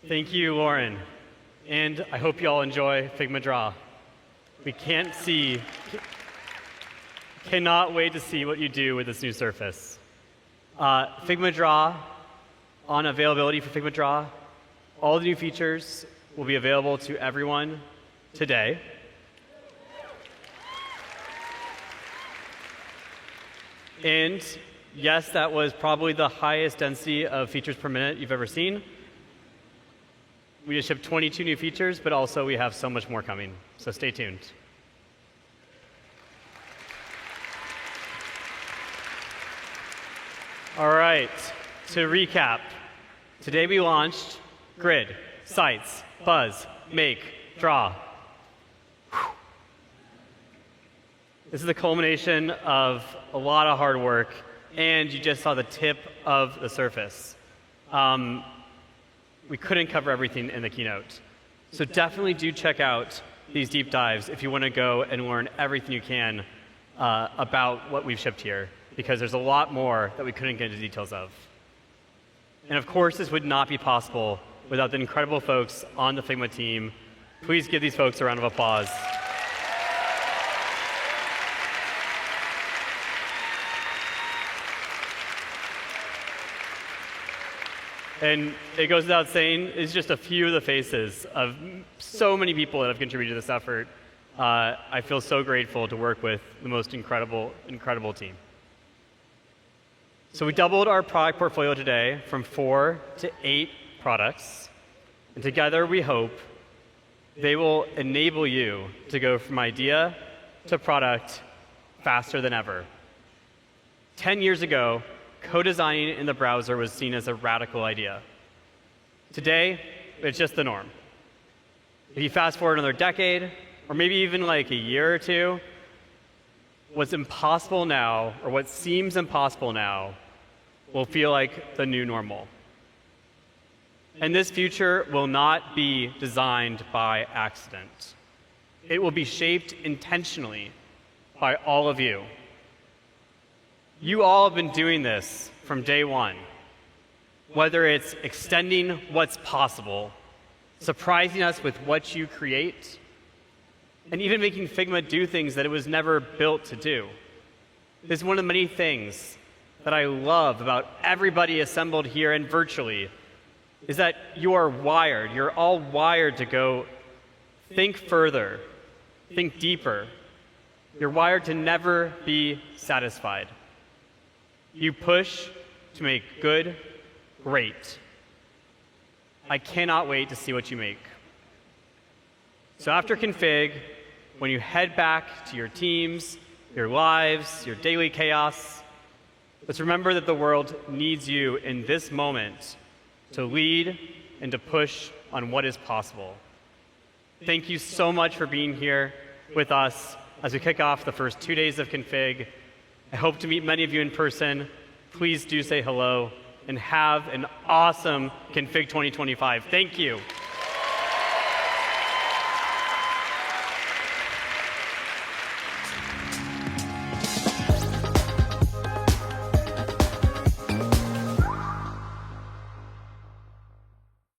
Thank you, Lauren. And I hope you all enjoy Figma Draw. Cannot wait to see what you do with this new surface. Figma Draw, on availability for Figma Draw, all the new features will be available to everyone today. And yes, that was probably the highest density of features per minute you've ever seen. We just shipped 22 new features, but also we have so much more coming, so stay tuned. All right, to recap, today we launched Grid, Sites, Buzz, Make, Draw. This is the culmination of a lot of hard work, and you just saw the tip of the surface. We couldn't cover everything in the keynote. So definitely do check out these deep dives if you want to go and learn everything you can about what we've shipped here, because there's a lot more that we couldn't get into details of. And of course, this would not be possible without the incredible folks on the Figma team. Please give these folks a round of applause. And it goes without saying, it's just a few of the faces of so many people that have contributed to this effort. I feel so grateful to work with the most incredible team. So we doubled our product portfolio today from 4 to 8 products. And together we hope they will enable you to go from idea to product faster than ever. 10 years ago, co-designing in the browser was seen as a radical idea. Today, it's just the norm. If you fast forward another decade, or maybe even like a year or two, what's impossible now, or what seems impossible now, will feel like the new normal. And this future will not be designed by accident. It will be shaped intentionally by all of you. You all have been doing this from day one, whether it's extending what's possible, surprising us with what you create, and even making Figma do things that it was never built to do. This is one of the many things that I love about everybody assembled here and virtually, is that you are wired. You're all wired to go think further, think deeper. You're wired to never be satisfied. You push to make good great. I cannot wait to see what you make. So after config, when you head back to your teams, your lives, your daily chaos, let's remember that the world needs you in this moment to lead and to push on what is possible. Thank you so much for being here with us as we kick off the first 2 days of config. I hope to meet many of you in person. Please do say hello and have an awesome Config 2025. Thank you.